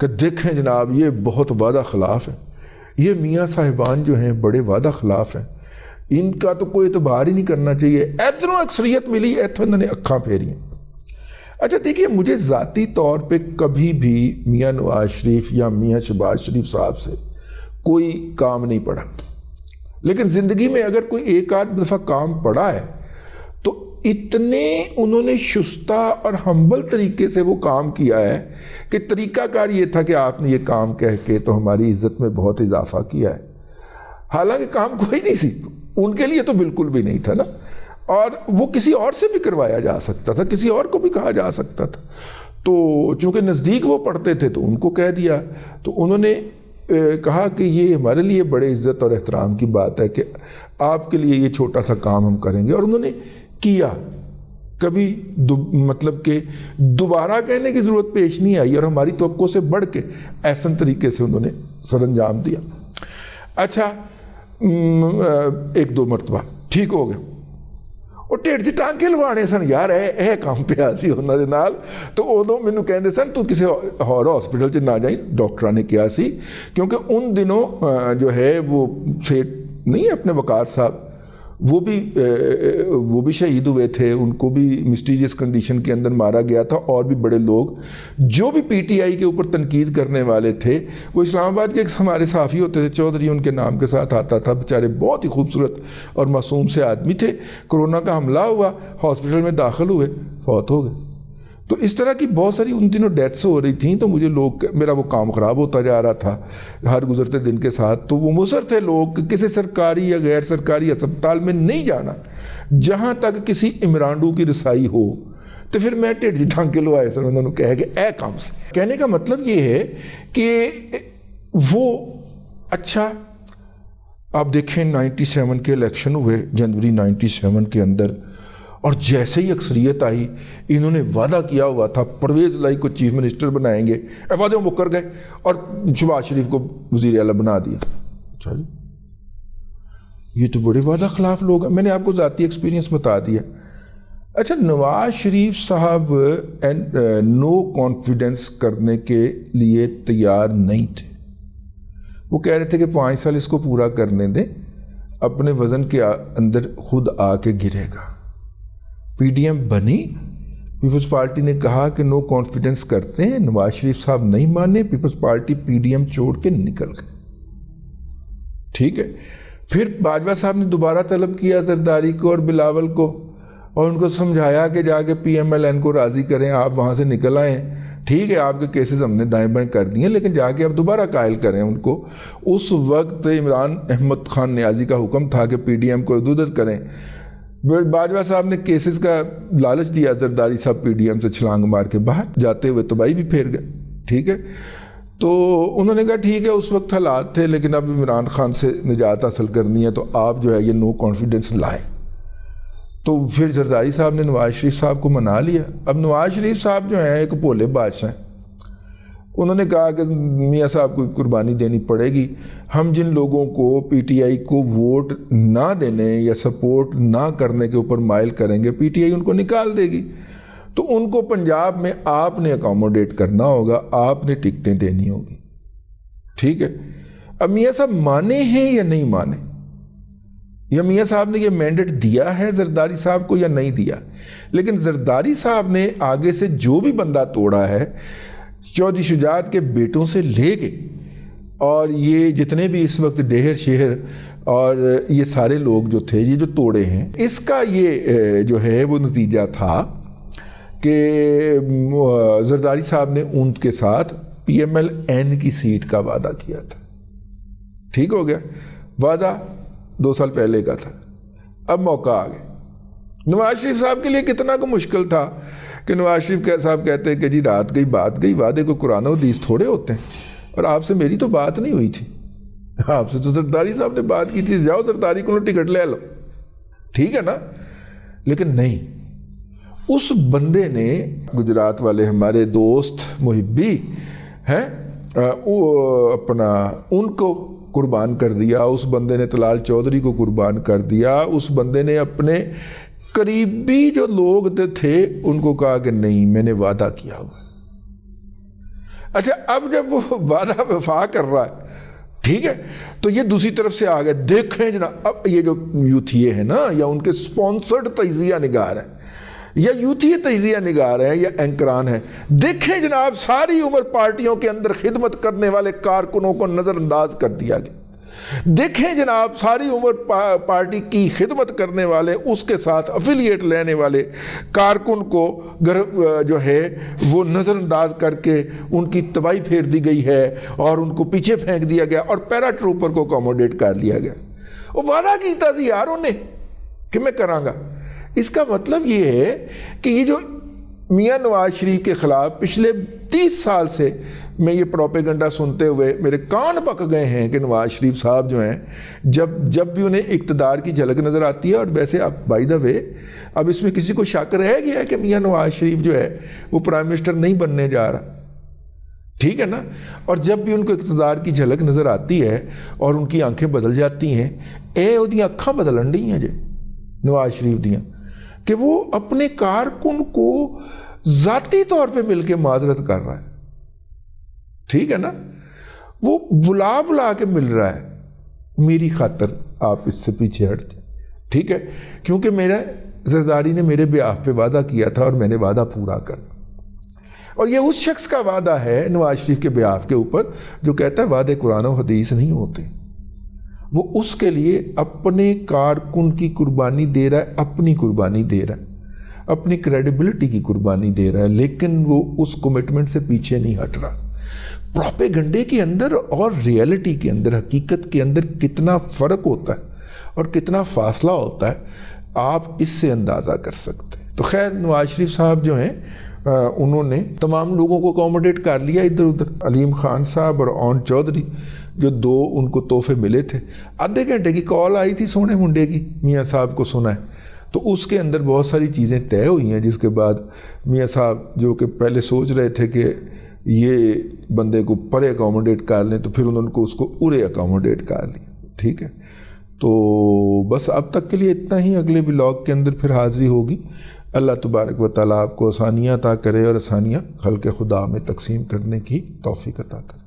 کہ دیکھیں جناب یہ بہت وعدہ خلاف ہے، یہ میاں صاحبان جو ہیں بڑے وعدہ خلاف ہیں، ان کا تو کوئی اعتبار ہی نہیں کرنا چاہیے. ادھروں اکثریت ملی، اتھوں انہوں نے اکھاں پھیری. اچھا دیکھیے، مجھے ذاتی طور پہ کبھی بھی میاں نواز شریف یا میاں شہباز شریف صاحب سے کوئی کام نہیں پڑا، لیکن زندگی میں اگر کوئی ایک آدھ دفعہ کام پڑا ہے تو اتنے انہوں نے شستہ اور ہمبل طریقے سے وہ کام کیا ہے کہ طریقہ کار یہ تھا کہ آپ نے یہ کام کہہ کے تو ہماری عزت میں بہت اضافہ کیا ہے. حالانکہ کام کوئی نہیں سی، ان کے لیے تو بالکل بھی نہیں تھا نا، اور وہ کسی اور سے بھی کروایا جا سکتا تھا، کسی اور کو بھی کہا جا سکتا تھا. تو چونکہ نزدیک وہ پڑھتے تھے تو ان کو کہہ دیا. تو انہوں نے کہا کہ یہ ہمارے لیے بڑے عزت اور احترام کی بات ہے کہ آپ کے لیے یہ چھوٹا سا کام ہم کریں گے، اور انہوں نے کیا. کبھی مطلب کہ دوبارہ کہنے کی ضرورت پیش نہیں آئی، اور ہماری توقع سے بڑھ کے احسن طریقے سے انہوں نے سر انجام دیا. اچھا ایک دو مرتبہ ٹھیک ہو گیا، اور ٹھیڈ 'ਚ ਟਾਂਕੇ ਲਵਾਣੇ ਸਨ ਯਾਰ, ਇਹ ਕੰਮ ਪਿਆ ਸੀ ਉਹਨਾਂ ਦੇ ਨਾਲ. تو ਉਦੋਂ ਮੈਨੂੰ ਕਹਿੰਦੇ ਸਨ ਤੂੰ ਕਿਸੇ ਹੋਰ ہاسپٹل 'ਚ ਨਾ ਜਾਈਂ, ਡਾਕਟਰਾਂ نے کیا سی, کیونکہ ان دنوں جو ہے وہ سیٹ نہیں ہے اپنے وقار صاحب، وہ بھی شہید ہوئے تھے، ان کو بھی مسٹیریس کنڈیشن کے اندر مارا گیا تھا. اور بھی بڑے لوگ جو بھی پی ٹی آئی کے اوپر تنقید کرنے والے تھے، وہ اسلام آباد کے ایک ہمارے صحافی ہوتے تھے چودھری، ان کے نام کے ساتھ آتا تھا، بیچارے بہت ہی خوبصورت اور معصوم سے آدمی تھے. کرونا کا حملہ ہوا، ہاسپٹل میں داخل ہوئے، فوت ہو گئے. تو اس طرح کی بہت ساری ان دنوں ڈیتھس ہو رہی تھیں. تو مجھے میرا وہ کام خراب ہوتا جا رہا تھا ہر گزرتے دن کے ساتھ. تو وہ مصر تھے لوگ کہ کسی سرکاری یا غیر سرکاری اسپتال میں نہیں جانا جہاں تک کسی عمرانڈو کی رسائی ہو. تو پھر میں ٹھیڈ 'ਚ ਟਾਂਕੇ لوائے سر انہوں نے کہا کہ اے کام سے. کہنے کا مطلب یہ ہے کہ وہ اچھا آپ دیکھیں 97 کے الیکشن ہوئے جنوری 97 کے اندر، اور جیسے ہی اکثریت آئی انہوں نے وعدہ کیا ہوا تھا پرویز الہی کو چیف منسٹر بنائیں گے، وعدے میں مکر گئے اور شہباز شریف کو وزیر اعلیٰ بنا دیا. اچھا جی، یہ تو بڑے وعدہ خلاف لوگ ہیں. میں نے آپ کو ذاتی ایکسپیرینس بتا دیا. اچھا نواز شریف صاحب نو کانفیڈنس کرنے کے لیے تیار نہیں تھے. وہ کہہ رہے تھے کہ 5 سال اس کو پورا کرنے دیں، اپنے وزن کے اندر خود آ کے گرے گا. پی ڈی ایم بنی، پیپلز پارٹی نے کہا کہ نو کانفیڈنس کرتے ہیں، نواز شریف صاحب نہیں مانے، Peoples Party P D M چھوڑ کے نکل گئے. ٹھیک ہے. پھر باجوہ صاحب نے دوبارہ طلب کیا زرداری کو اور بلاول کو، اور ان کو سمجھایا کہ جا کے پی ایم ایل این کو راضی کریں، آپ وہاں سے نکل آئیں. ٹھیک ہے آپ کے کیسز ہم نے دائیں بائیں کر دیے، لیکن جا کے اب دوبارہ قائل کریں ان کو. اس وقت عمران احمد خان نیازی کا حکم تھا کہ پی ڈی ایم کو ادھر کریں. باجوہ صاحب نے کیسز کا لالچ دیا، زرداری صاحب پی ڈی ایم سے چھلانگ مار کے باہر جاتے ہوئے تباہی بھی پھیر گئے. ٹھیک ہے. تو انہوں نے کہا ٹھیک ہے اس وقت حالات تھے، لیکن اب عمران خان سے نجات حاصل کرنی ہے تو آپ جو ہے یہ نو کانفیڈنس لائیں. تو پھر زرداری صاحب نے نواز شریف صاحب کو منا لیا. اب نواز شریف صاحب جو ہیں ایک بھولے بادشاہ ہیں. انہوں نے کہا کہ میاں صاحب کو قربانی دینی پڑے گی، ہم جن لوگوں کو پی ٹی آئی کو ووٹ نہ دینے یا سپورٹ نہ کرنے کے اوپر مائل کریں گے، پی ٹی آئی ان کو نکال دے گی. تو ان کو پنجاب میں آپ نے اکاموڈیٹ کرنا ہوگا، آپ نے ٹکٹیں دینی ہوگی. ٹھیک ہے. اب میاں صاحب مانے ہیں یا نہیں مانے، یا میاں صاحب نے یہ مینڈیٹ دیا ہے زرداری صاحب کو یا نہیں دیا. لیکن زرداری صاحب نے آگے سے جو بھی بندہ توڑا ہے، چودھری شجاعت کے بیٹوں سے لے کے اور یہ جتنے بھی اس وقت ڈہر شہر اور یہ سارے لوگ جو تھے یہ جو توڑے ہیں، اس کا یہ جو ہے وہ نتیجہ تھا کہ زرداری صاحب نے ان کے ساتھ پی ایم ایل این کی سیٹ کا وعدہ کیا تھا. ٹھیک ہو گیا. وعدہ 2 سال پہلے کا تھا، اب موقع آ گیا. نواز شریف صاحب کے لیے کتنا کو مشکل تھا کہ نواز شریف صاحب کہتے ہیں کہ جی رات گئی بات گئی، وعدے کو قرآن و حدیث تھوڑے ہوتے ہیں، اور آپ سے میری تو بات نہیں ہوئی تھی، آپ سے تو زرداری صاحب نے بات کی تھی، جاؤ زرداری کو ٹکٹ لے لو. ٹھیک ہے نا. لیکن نہیں، اس بندے نے، گجرات والے ہمارے دوست محبی ہیں، اپنا ان کو قربان کر دیا. اس بندے نے طلال چودھری کو قربان کر دیا. اس بندے نے اپنے قریبی جو لوگ تھے ان کو کہا کہ نہیں، میں نے وعدہ کیا ہوا. اچھا اب جب وہ وعدہ وفا کر رہا ہے ٹھیک ہے تو یہ دوسری طرف سے آ گئے دیکھیں جناب اب یہ جو یوتھیے ہیں نا یا ان کے سپانسرڈ تجزیہ نگار ہیں یا یوتھی تجزیہ نگار ہیں یا اینکران ہیں دیکھیں جناب ساری عمر پارٹیوں کے اندر خدمت کرنے والے کارکنوں کو نظر انداز کر دیا گیا دیکھیں جناب ساری عمر پارٹی کی خدمت کرنے والے اس کے ساتھ افیلیٹ لینے والے کارکن کو جو ہے وہ نظر انداز کر کے ان کی تباہی پھیر دی گئی ہے اور ان کو پیچھے پھینک دیا گیا اور پیرا ٹروپر کو اکوموڈیٹ کر لیا گیا وہ وعدہ کیتا سی یار انہیں کہ میں کراں گا اس کا مطلب یہ ہے کہ یہ جو میاں نواز شریف کے خلاف پچھلے 30 سال سے میں یہ پروپیگنڈا سنتے ہوئے میرے کان پک گئے ہیں کہ نواز شریف صاحب جو ہیں جب بھی انہیں اقتدار کی جھلک نظر آتی ہے اور ویسے اب بائی دا وے اب اس میں کسی کو شک رہ گیا ہے کہ میاں نواز شریف جو ہے وہ پرائم منسٹر نہیں بننے جا رہا ٹھیک ہے نا اور جب بھی ان کو اقتدار کی جھلک نظر آتی ہے اور ان کی آنکھیں بدل جاتی ہیں وہ اکھاں بدلن ڈی ہیں جی نواز شریف دیاں کہ وہ اپنے کارکن کو ذاتی طور پہ مل کے معذرت کر رہا ہے ٹھیک ہے نا وہ بلا کے مل رہا ہے میری خاطر آپ اس سے پیچھے ہٹ جائیں ٹھیک ہے کیونکہ میرا زرداری نے میرے بیاہ پہ وعدہ کیا تھا اور میں نے وعدہ پورا کرنا اور یہ اس شخص کا وعدہ ہے نواز شریف کے بیاہ کے اوپر جو کہتا ہے وعدے قرآن و حدیث نہیں ہوتے وہ اس کے لیے اپنے کارکن کی قربانی دے رہا ہے اپنی قربانی دے رہا ہے اپنی کریڈیبلٹی کی قربانی دے رہا ہے لیکن وہ اس کمٹمنٹ سے پیچھے نہیں ہٹ رہا پروپیگنڈے کے اندر اور ریئلٹی کے اندر حقیقت کے اندر کتنا فرق ہوتا ہے اور کتنا فاصلہ ہوتا ہے آپ اس سے اندازہ کر سکتے ہیں تو خیر نواز شریف صاحب جو ہیں انہوں نے تمام لوگوں کو اکوموڈیٹ کر لیا ادھر ادھر علیم خان صاحب اور اون چودھری جو 2 ان کو تحفے ملے تھے آدھے گھنٹے کی کال آئی تھی سونے منڈے کی میاں صاحب کو سنا ہے تو اس کے اندر بہت ساری چیزیں طے ہوئی ہیں جس کے بعد میاں صاحب جو کہ پہلے سوچ رہے تھے کہ یہ بندے کو پرے اکوموڈیٹ کر لیں تو پھر انہوں نے اس کو ارے اکوموڈیٹ کر لیا ٹھیک ہے تو بس اب تک کے لیے اتنا ہی اگلے ولاگ کے اندر پھر حاضری ہوگی اللہ تبارک و تعالیٰ آپ کو آسانیاں عطا کرے اور آسانیاں خلق خدا میں تقسیم کرنے کی توفیق عطا کرے